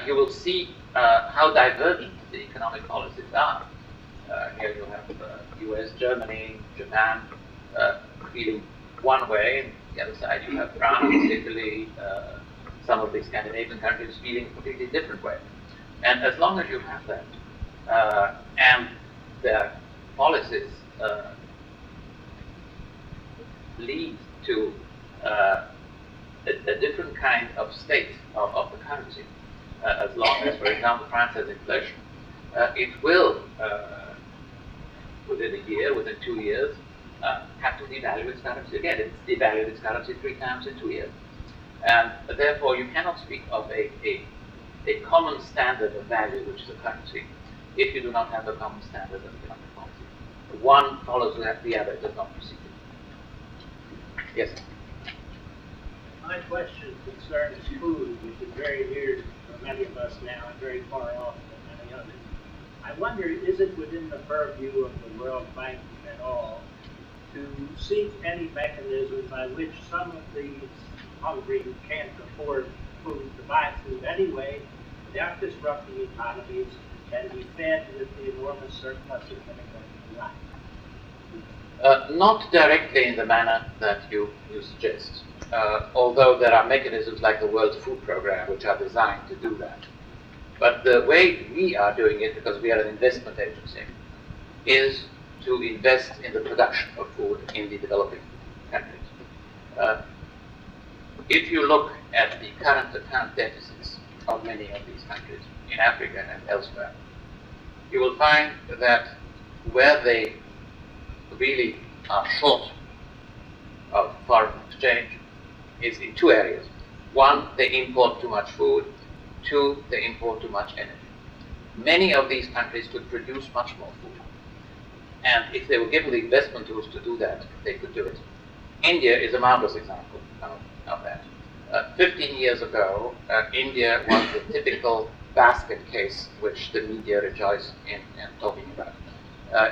you will see how divergent the economic policies are. Here you have US, Germany, Japan feeling one way, and the other side you have France, Italy, some of the Scandinavian countries feeling a completely different way. And as long as you have that, and their policies lead to a different kind of state of the currency, as long as, for example, France has inflation, it will, within a year, within 2 years, have to devalue its currency again. It's devalued its currency 3 times in 2 years. And therefore, you cannot speak of a common standard of value, which is a currency, if you do not have a common standard of economic policy. One follows the other, it does not proceed. Yes? My question concerns food, which is very dear for many of us now and very far off from many others. I wonder, is it within the purview of the World Bank at all to seek any mechanism by which some of these hungry who can't afford food to buy food anyway, without disrupting economies, can be fed with the enormous surpluses that are going to be left? Not directly in the manner that you suggest, although there are mechanisms like the World Food Program which are designed to do that. But the way we are doing it, because we are an investment agency, is to invest in the production of food in the developing countries. If you look at the current account deficits of many of these countries, in Africa and elsewhere, you will find that where they really are short of foreign exchange is in two areas. One, they import too much food. Two, they import too much energy. Many of these countries could produce much more food. And if they were given the investment tools to do that, they could do it. India is a marvelous example of that. 15 years ago, India was the typical basket case which the media rejoiced in talking about.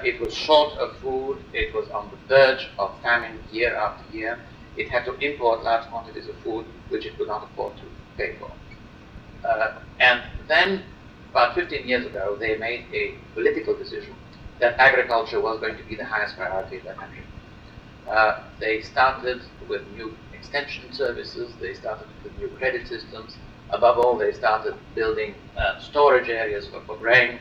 It was short of food, it was on the verge of famine year after year. It had to import large quantities of food which it could not afford to pay for. And then, about 15 years ago, they made a political decision that agriculture was going to be the highest priority in their country. They started with new extension services, they started with new credit systems. Above all, they started building storage areas for grain,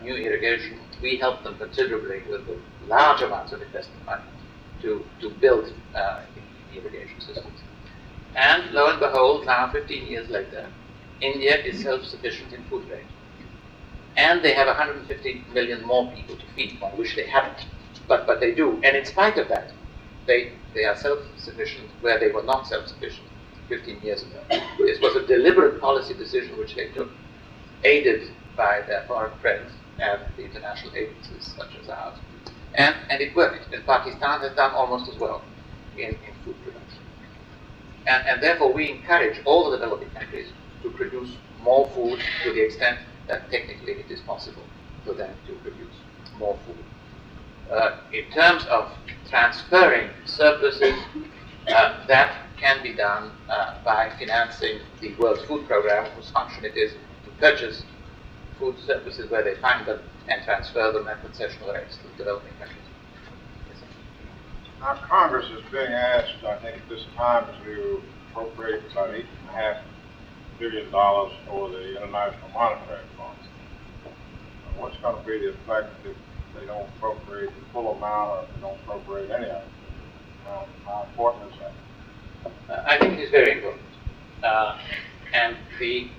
new irrigation. We helped them considerably with large amounts of investment money to build irrigation systems. And lo and behold, now 15 years later, India is self-sufficient in food grain. And they have 150 million more people to feed, on which they haven't. But they do. And in spite of that, they are self-sufficient where they were not self-sufficient 15 years ago. This was a deliberate policy decision which they took, aided by their foreign friends and the international agencies such as ours. And it worked. And Pakistan has done almost as well in food production. And therefore we encourage all the developing countries to produce more food to the extent that technically it is possible for them to produce more food. In terms of transferring surpluses, that can be done by financing the World Food Programme, whose function it is to purchase food surpluses where they find them and transfer them at concessional rates to developing countries. Now, Congress is being asked, I think at this time, to appropriate about $8.5 billion for the International Monetary Fund. What's going to be the effect if they don't appropriate the full amount or if they don't appropriate any of it? How important is that? I think it is very important. And we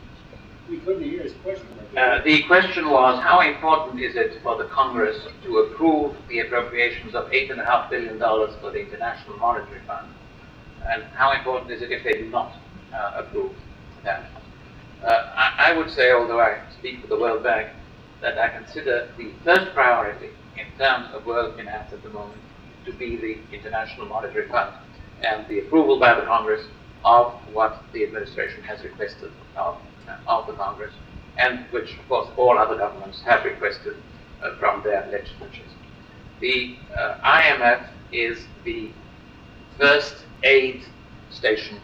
couldn't hear his question. The question was, how important is it for the Congress to approve the appropriations of $8.5 billion for the International Monetary Fund? And how important is it if they do not approve that? I would say, although I speak for the World Bank, that I consider the first priority in terms of world finance at the moment to be the International Monetary Fund and the approval by the Congress of what the administration has requested of the Congress, and which, of course, all other governments have requested from their legislatures. The IMF is the first aid station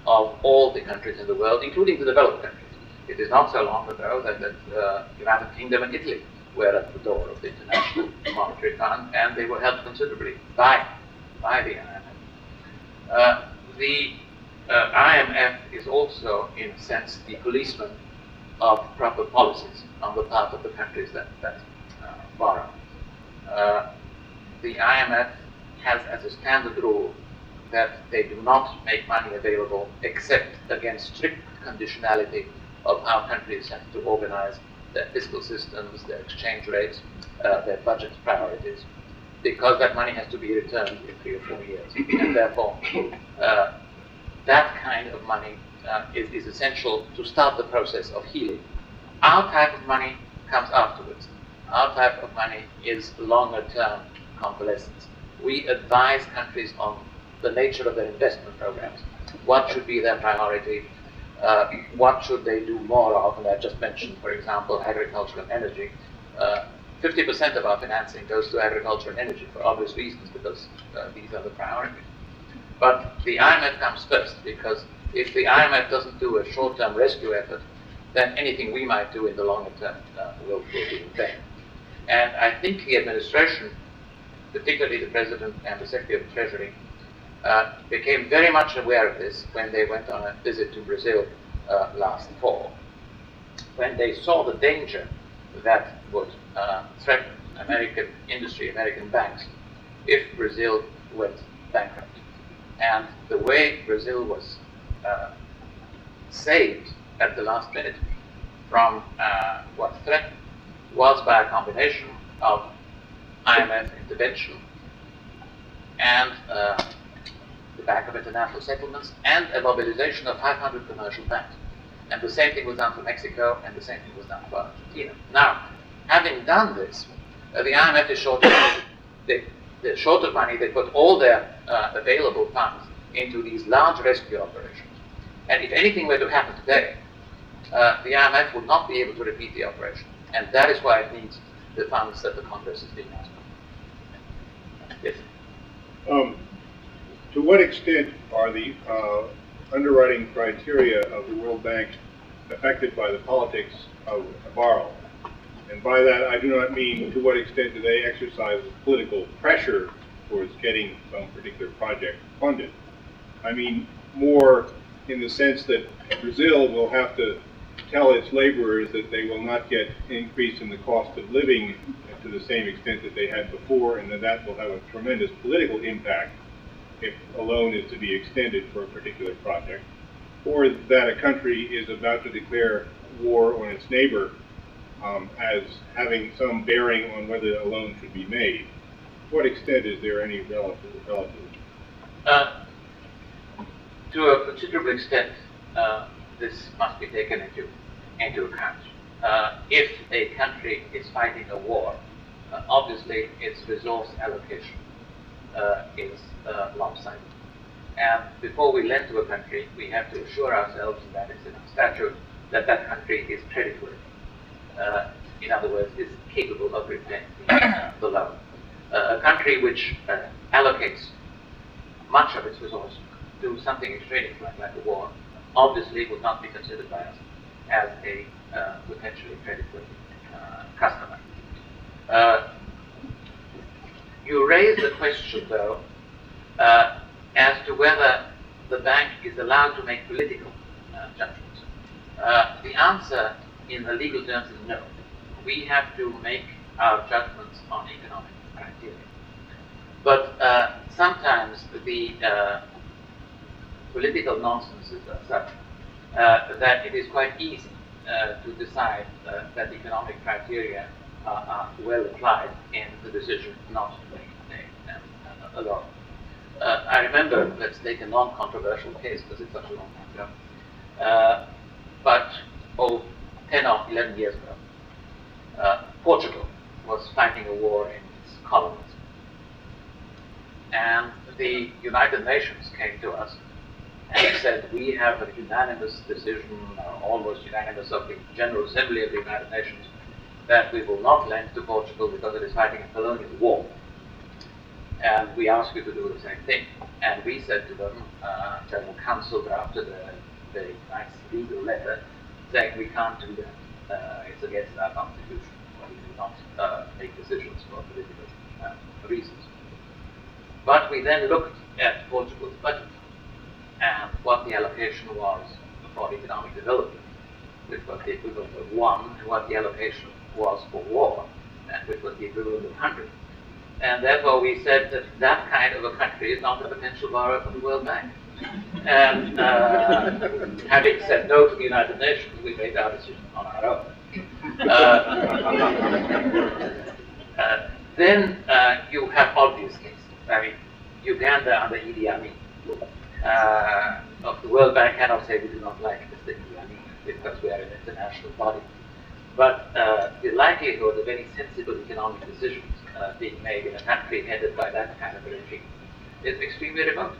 of all the countries in the world, including the developed countries. It is not so long ago that the United Kingdom and Italy were at the door of the International Monetary Fund, and they were helped considerably by the IMF. The IMF is also, in a sense, the policeman of proper policies on the part of the countries that borrow. The IMF has as a standard rule that they do not make money available except against strict conditionality of how countries have to organize their fiscal systems, their exchange rates, their budget priorities, because that money has to be returned in 3 or 4 years. And therefore, that kind of money is essential to start the process of healing. Our type of money comes afterwards. Our type of money is longer-term convalescence. We advise countries on the nature of their investment programs. What should be their priority? What should they do more of? And I just mentioned, for example, agriculture and energy. 50% of our financing goes to agriculture and energy for obvious reasons, because these are the priorities. But the IMF comes first, because if the IMF doesn't do a short-term rescue effort, then anything we might do in the longer term will be in vain. And I think the administration, particularly the President and the Secretary of the Treasury, became very much aware of this when they went on a visit to Brazil last fall, when they saw the danger that would threaten American industry, American banks, if Brazil went bankrupt. And the way Brazil was saved at the last minute from what threatened was by a combination of IMF intervention and the Bank of International Settlements and a mobilization of 500 commercial banks. And the same thing was done for Mexico, and the same thing was done for Argentina. Now, having done this, the IMF is short of money. They're short of money. They put all their available funds into these large rescue operations. And if anything were to happen today, the IMF would not be able to repeat the operation. And that is why it needs the funds that the Congress is being asked for. Yes? To what extent are the underwriting criteria of the World Bank affected by the politics of borrowing? And by that, I do not mean to what extent do they exercise political pressure towards getting some particular project funded. I mean more in the sense that Brazil will have to tell its laborers that they will not get an increase in the cost of living to the same extent that they had before, and that will have a tremendous political impact if a loan is to be extended for a particular project, or that a country is about to declare war on its neighbor as having some bearing on whether a loan should be made. To what extent is there any relative? To a considerable extent, this must be taken into account. If a country is fighting a war, obviously its resource allocation is lopsided. And before we lend to a country, we have to assure ourselves, and that is in our statute, that that country is creditworthy. In other words, is capable of repaying the loan. A country which allocates much of its resources to something extraneous like a war, obviously would not be considered by us as a potentially creditworthy customer. You raise the question, though, as to whether the bank is allowed to make political judgments. The answer in the legal terms is no. We have to make our judgments on economic criteria. But sometimes the political nonsenses are such that it is quite easy to decide that economic criteria are well applied in the decision not to make a loan. I remember, let's take a non-controversial case because it's such a long time ago, but 10 or 11 years ago, Portugal was fighting a war in its colonies. And the United Nations came to us and said, we have a unanimous decision, almost unanimous, of the General Assembly of the United Nations, that we will not lend to Portugal because it is fighting a colonial war. And we ask you to do the same thing. And we said to them, Baltimore Council drafted a very nice legal letter saying we can't do that. It's against our constitution. We do not make decisions for political reasons. But we then looked at Portugal's budget and what the allocation was for economic development, which was the equivalent of 1, and what the allocation was for war, and which was the equivalent of 100. And therefore we said that that kind of a country is not a potential borrower for the World Bank. And having said no to the United Nations, we made our decision on our own. Then you have obvious cases. I mean, Uganda under Idi Amin. Of the World Bank cannot say we do not like Mr. Idi Amin because we are an international body. But the likelihood of any sensible economic decisions being made in a country headed by that kind of a regime is extremely remote.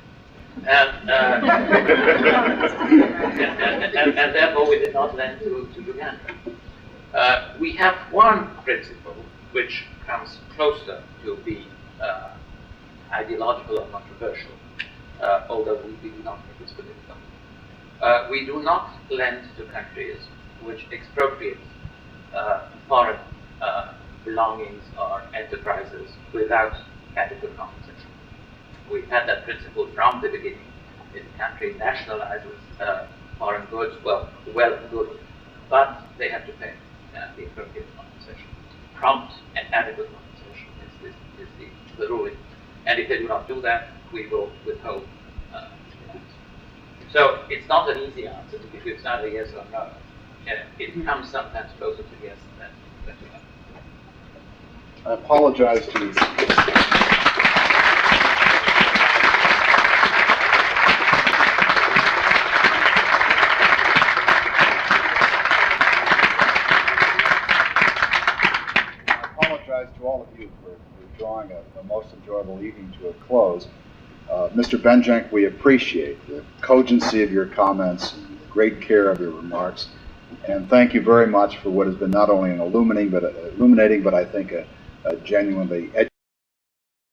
And therefore we did not lend to Uganda. We have one principle which comes closer to being ideological or controversial, although we do not think it's political. We do not lend to countries which expropriate foreign belongings or enterprises without adequate compensation. We've had that principle from the beginning. If a country nationalizes foreign goods, well and good, but they have to pay the appropriate compensation. Prompt and adequate compensation is the ruling. And if they do not do that, we will withhold. So it's not an easy answer to give you. It's not a yes or no. It comes sometimes closer to yes than to no. I apologize to all of you for drawing a most enjoyable evening to a close. Mr. Benjenk, we appreciate the cogency of your comments, great care of your remarks, and thank you very much for what has been not only an illuminating, but I think a genuinely educational